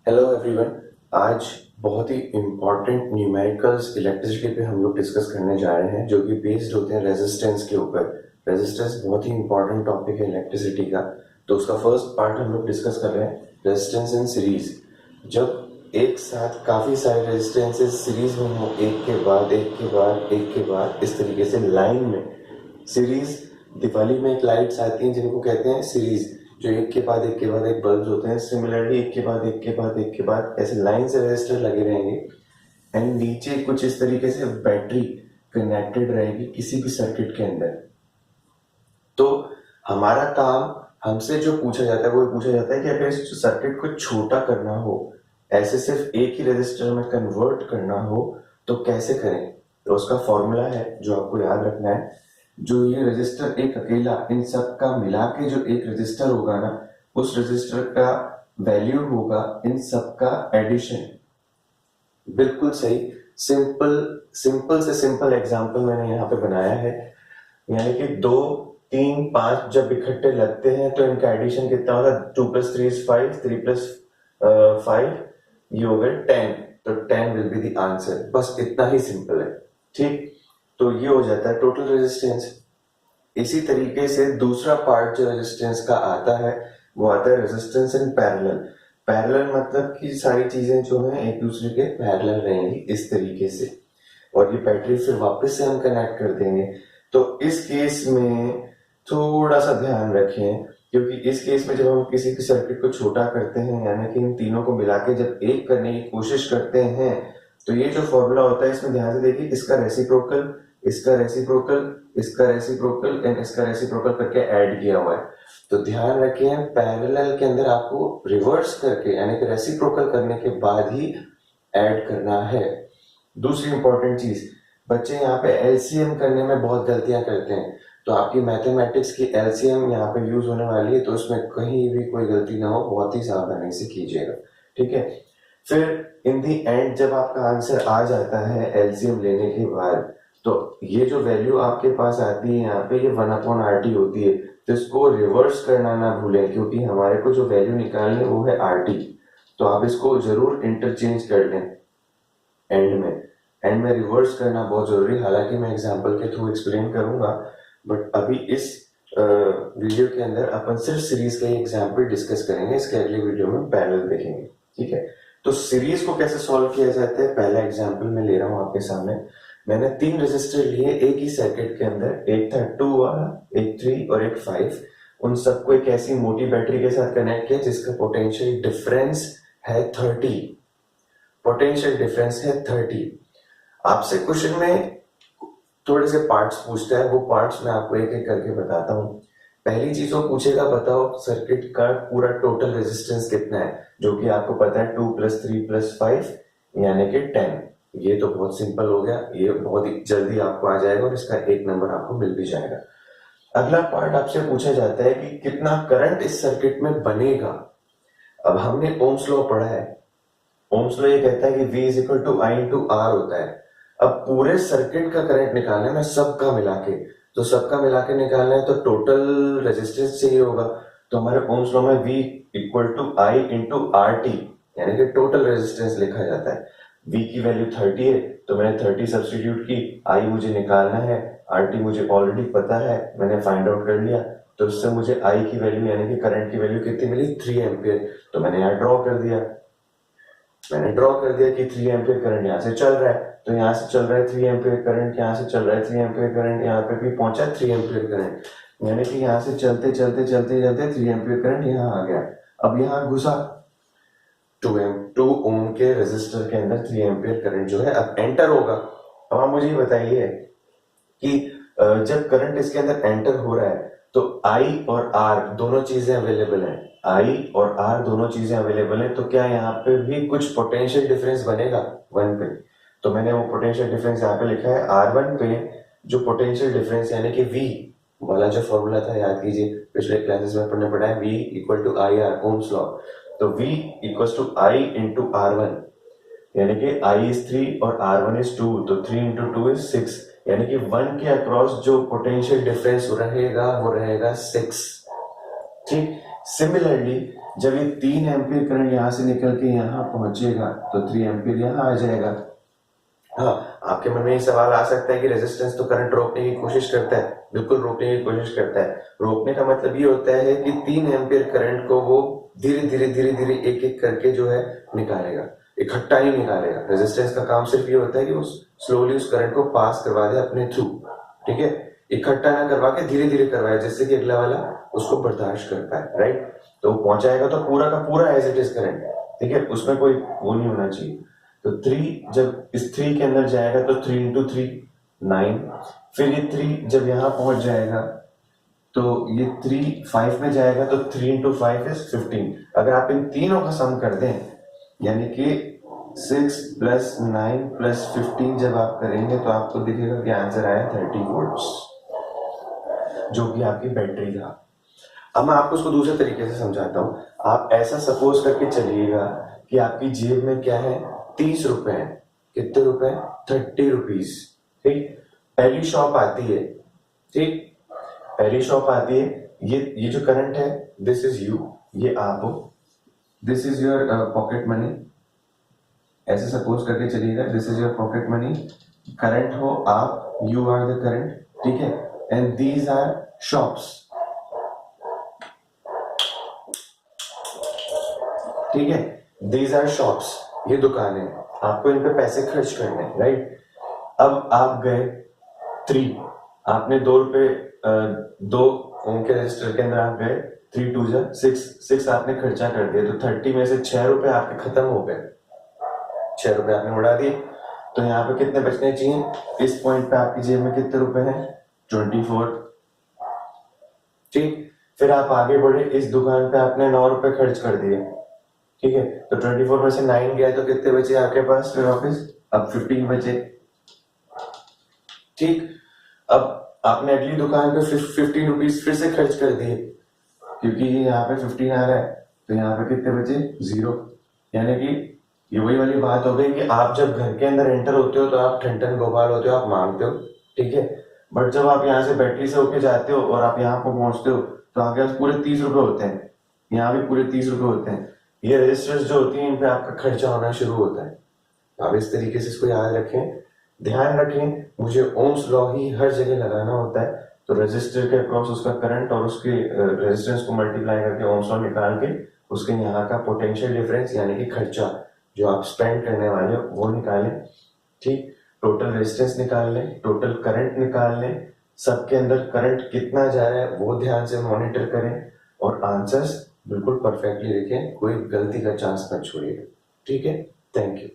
Hello everyone. आज बहुत ही important numericals electricity पे हम लोग डिस्कस करने जा रहे हैं जो कि बेस्ड होते हैं रेजिस्टेंस के ऊपर। रेजिस्टेंस बहुत ही इम्पोर्टेंट टॉपिक है इलेक्ट्रिसिटी का। तो उसका फर्स्ट पार्ट हम लोग डिस्कस कर रहे हैं रेजिस्टेंस इन सीरीज। जब एक साथ काफ़ी सारे रेजिस्टेंसेस सीरीज में हो, एक के बाद एक के बाद एक के बाद इस तरीके से लाइन में सीरीज। दिवाली में एक लाइट्स आती हैं जिनको कहते हैं सीरीज, जो एक के बाद एक के बाद एक बल्ब होते हैं। सिमिलरली एक के बाद एक के बाद एक के बाद ऐसे लाइन से रेजिस्टर लगे रहेंगे एंड नीचे कुछ इस तरीके से बैटरी कनेक्टेड रहेगी किसी भी सर्किट के अंदर। तो हमारा काम, हमसे जो पूछा जाता है वो पूछा जाता है कि अगर इस सर्किट को छोटा करना हो, ऐसे सिर्फ एक ही रेजिस्टर में कन्वर्ट करना हो तो कैसे करें। तो उसका फॉर्मूला है जो आपको याद रखना है। जो ये रजिस्टर एक अकेला इन सब का मिला के जो एक रजिस्टर होगा ना, उस रजिस्टर का वैल्यू होगा इन सब का एडिशन। बिल्कुल सही। सिंपल सिंपल से सिंपल एग्जांपल मैंने यहाँ पे बनाया है, यानी कि 2, 3, 5 जब इकट्ठे लगते हैं तो इनका एडिशन कितना होगा। 2 + 3 = 5, 3 + 5 ये हो गए 10। तो 10 विल बी द आंसर। बस इतना ही सिंपल है, ठीक। तो ये हो जाता है टोटल रेजिस्टेंस। इसी तरीके से दूसरा पार्ट जो रेजिस्टेंस का आता है वो आता है रेजिस्टेंस इन पैरेलल। पैरेलल मतलब कि सारी चीजें जो हैं एक दूसरे के पैरेलल रहेंगी इस तरीके से, और ये बैटरी फिर वापस से हम कनेक्ट कर देंगे। तो इस केस में थोड़ा सा ध्यान रखें, क्योंकि इस केस में जब हम किसी भी सर्किट को छोटा करते हैं, यानी कि इन तीनों को मिला के जब एक करने की कोशिश करते हैं, तो ये जो फॉर्मूला होता है इसमें ध्यान से देखिए, इसका रेसिप्रोकल, इसका रेसिप्रोकल, इसका रेसिप्रोकल एंड इसका रेसिप्रोकल करके ऐड किया हुआ है। तो ध्यान रखें, पैरेलल के अंदर आपको रिवर्स करके यानी कि रेसिप्रोकल करने के बाद ही ऐड करना है। दूसरी इंपॉर्टेंट चीज, बच्चे यहाँ पे एलसीएम करने में बहुत गलतियां करते हैं। तो आपकी मैथमेटिक्स की एलसीएम यहाँ पे यूज होने वाली है, तो उसमें कहीं भी कोई गलती ना हो, बहुत ही सावधानी से कीजिएगा, ठीक है। फिर इन दी एंड जब आपका आंसर आ जाता है एलसीएम लेने के बाद, तो ये जो वैल्यू आपके पास आती है यहाँ पे, ये 1/RT होती है। तो इसको रिवर्स करना ना भूलें, क्योंकि हमारे को जो वैल्यू निकालनी है वो है RT। तो आप इसको जरूर इंटरचेंज कर लें एंड में रिवर्स करना बहुत जरूरी। हालांकि मैं एग्जांपल के थ्रू एक्सप्लेन करूंगा, बट अभी इस वीडियो के अंदर अपन सिर्फ सीरीज का ही एग्जांपल डिस्कस करेंगे। इसके अगले वीडियो में पैरेलल देखेंगे, ठीक है। तो सीरीज को कैसे सॉल्व किया जाता है, पहला एग्जांपल मैं ले रहा हूं आपके सामने। मैंने 3 रेजिस्टर लिए एक ही सर्किट के अंदर, एक था 2 वाला, एक 3 और एक 5। उन सबको एक ऐसी मोटी बैटरी के साथ कनेक्ट किया जिसका पोटेंशियल डिफरेंस है 30। पोटेंशियल डिफरेंस है 30। आपसे क्वेश्चन में थोड़े से पार्ट्स पूछता है, वो पार्ट्स मैं आपको एक एक करके बताता हूँ। पहली चीज वो पूछेगा, बताओ सर्किट का पूरा टोटल रेजिस्टेंस कितना है, जो कि आपको पता है 2 + 3 + 5 यानी कि 10। ये तो बहुत सिंपल हो गया, ये बहुत ही जल्दी आपको आ जाएगा और इसका 1 नंबर आपको मिल भी जाएगा। अगला पार्ट आपसे पूछा जाता है कि कितना करंट इस सर्किट में बनेगा। अब हमने ओम्स लॉ पढ़ा है। ओम्स लॉ ये कहता है कि V = I × R होता है। अब पूरे सर्किट का करंट निकालना है, मैं सबका मिला के, तो सबका मिला के निकालना है तो टोटल रेजिस्टेंस चाहिए होगा। तो हमारे ओम्स लॉ में V = I × RT यानी कि टोटल रेजिस्टेंस लिखा जाता है। V की वैल्यू 30 है, तो मैंने 30 सब्स्टिट्यूट की। I मुझे निकालना है, RT मुझे ऑलरेडी पता है, मैंने फाइंड आउट कर लिया। तो इससे मुझे I की वैल्यू यानी कि करंट की वैल्यू कितनी मिली, 3 एम्पियर। तो मैंने यहाँ ड्रॉ कर दिया कि 3 एम्पियर करंट यहाँ से चल रहा है, तो यहाँ से चल रहा है 3 एम्पियर करंट, यहाँ से चल रहा है 3 एम्पियर करंट, यहाँ पे भी पहुंचा 3 एम्पियर करंट, यानी कि यहाँ से चलते चलते 3 एम्पियर करंट यहाँ आ गया। अब यहाँ घुसा 2 ओम के रेजिस्टर के अंदर 3 एम्पियर करंट जो है अब एंटर होगा। अब आप मुझे बताइए कि जब करंट इसके अंदर एंटर हो रहा है तो I और R दोनों चीजें अवेलेबल हैं। I और R दोनों चीजें अवेलेबल हैं, तो क्या यहाँ पे भी कुछ पोटेंशियल डिफरेंस बनेगा 1 पे। तो मैंने वो पोटेंशियल डिफरेंस यहाँ पे लिखा है R1 पे। जो पोटेंशियल डिफरेंस यानी कि V वाला जो फॉर्मूला था, याद कीजिए पिछले क्लासेस में अपन ने पढ़ा है, V = IR, ओम्स लॉ। तो V = I × R1 यानी कि I is 3 और R1 is 2, तो 3 × 2 is 6, यानी कि 1 के अक्रॉस जो पोटेंशियल डिफरेंस रहेगा वो रहेगा 6, ठीक। सिमिलरली जब ये 3 एम्पीयर करंट यहाँ से निकल के यहाँ पहुंचेगा तो 3 एम्पीयर यहाँ आ जाएगा। हाँ, आपके मन में ये सवाल आ सकता है कि रेजिस्टेंस तो करंट रोकने की कोशिश करता है। बिल्कुल रोकने की कोशिश करता है। रोकने का मतलब ये होता है कि 3 एम्पीयर करंट को वो धीरे धीरे एक एक करके जो है निकालेगा, इकट्ठा नहीं निकालेगा। रेजिस्टेंस का काम सिर्फ ये होता है कि वो स्लोली उस करंट को पास करवा दे अपने थ्रू, ठीक है, इकट्ठा ना करवा के धीरे धीरे करवाए, जिससे कि अगला वाला उसको बर्दाश्त कर पाए, राइट। तो वो पहुंचाएगा तो पूरा का पूरा एज इट इज करंट, ठीक है, उसमें कोई वो नहीं होना चाहिए। तो 3 जब इस 3 के अंदर जाएगा तो 3 इंटू 3 9, फिर ये 3 जब यहाँ पहुंच जाएगा तो ये 3 5 में जाएगा तो 3 इंटू 5 इज 15। अगर आप इन तीनों का सम कर दें, यानी कि 6 प्लस 9 प्लस 15 जब आप करेंगे तो आपको दिखेगा कि आंसर आया 30 वोल्ट्स, जो कि आपकी बैटरी था। अब मैं आपको उसको दूसरे तरीके से समझाता हूँ। आप ऐसा सपोज करके चलिएगा कि आपकी जेब में क्या है, 30 रुपए है। कितने रुपए? 30 रुपीज, ठीक। पहली शॉप आती है, ठीक, पहली शॉप आती है। ये जो करंट है, दिस इज यू, ये आप हो, this is your pocket money. ऐसे सपोज करके चलिएगा, this is your pocket money, current हो आप, यू आर द करंट, ठीक है, एंड दीज आर शॉप्स, ठीक है, दीज आर शॉप्स, ये दुकान है, आपको इन पे पैसे खर्च करने हैं, राइट। अब आप गए 3, आपने 2 रुपए 2 ओम के रजिस्टर के अंदर आप गए, 3 2 जा 6 आपने खर्चा कर दिया, तो 30 में से 6 रुपए आपके खत्म हो गए, 6 रुपए आपने उड़ा दिए। तो यहाँ पे कितने बचने चाहिए? इस पॉइंट पे आपकी जेब में कितने रुपए हैं? 24, ठीक। फिर आप आगे बढ़े, इस दुकान पे आपने 9 रुपए खर्च कर दिए, ठीक है, तो 24 में से 9 गया तो कितने बचे आपके पास फिर वापस? अब 15 बचे, ठीक। अब आपने अगली दुकान पे 15 रुपीज फिर से खर्च कर दिए, क्योंकि यहाँ पे 15 आ रहा है, तो यहाँ पे कितने बचे? 0। यानी कि ये वही वाली बात हो गई कि आप जब घर के अंदर एंटर होते हो तो आप ठन ठन गोपाल होते हो, आप मांगते हो, ठीक है, बट जब आप यहाँ से बैटरी से होके जाते हो और आप यहाँ पर पहुंचते हो तो आपके पास पूरे 30 रुपए होते हैं, यहाँ भी पूरे 30 रुपए होते हैं। ये रजिस्टर्स जो होती हैं, इन पे आपका खर्चा होना शुरू होता है। आप इस तरीके से इसको याद रखें, ध्यान रखें, मुझे ओम्स लॉ ही हर जगह लगाना होता है, तो रजिस्टर के अक्रॉस उसका करंट और उसके रेजिस्टेंस को मल्टीप्लाई करके ओम्स लॉ निकाल के उसके यहाँ का पोटेंशियल डिफरेंस यानी कि खर्चा जो आप स्पेंड करने वाले हो वो निकालें, ठीक। टोटल रेजिस्टेंस निकाल लें, टोटल करंट निकाल लें, सबके अंदर करंट कितना जा रहा है वो ध्यान से मॉनिटर करें और आंसर्स बिल्कुल परफेक्टली लिखें, कोई गलती का चांस मत छोड़िए, ठीक है। Thank you.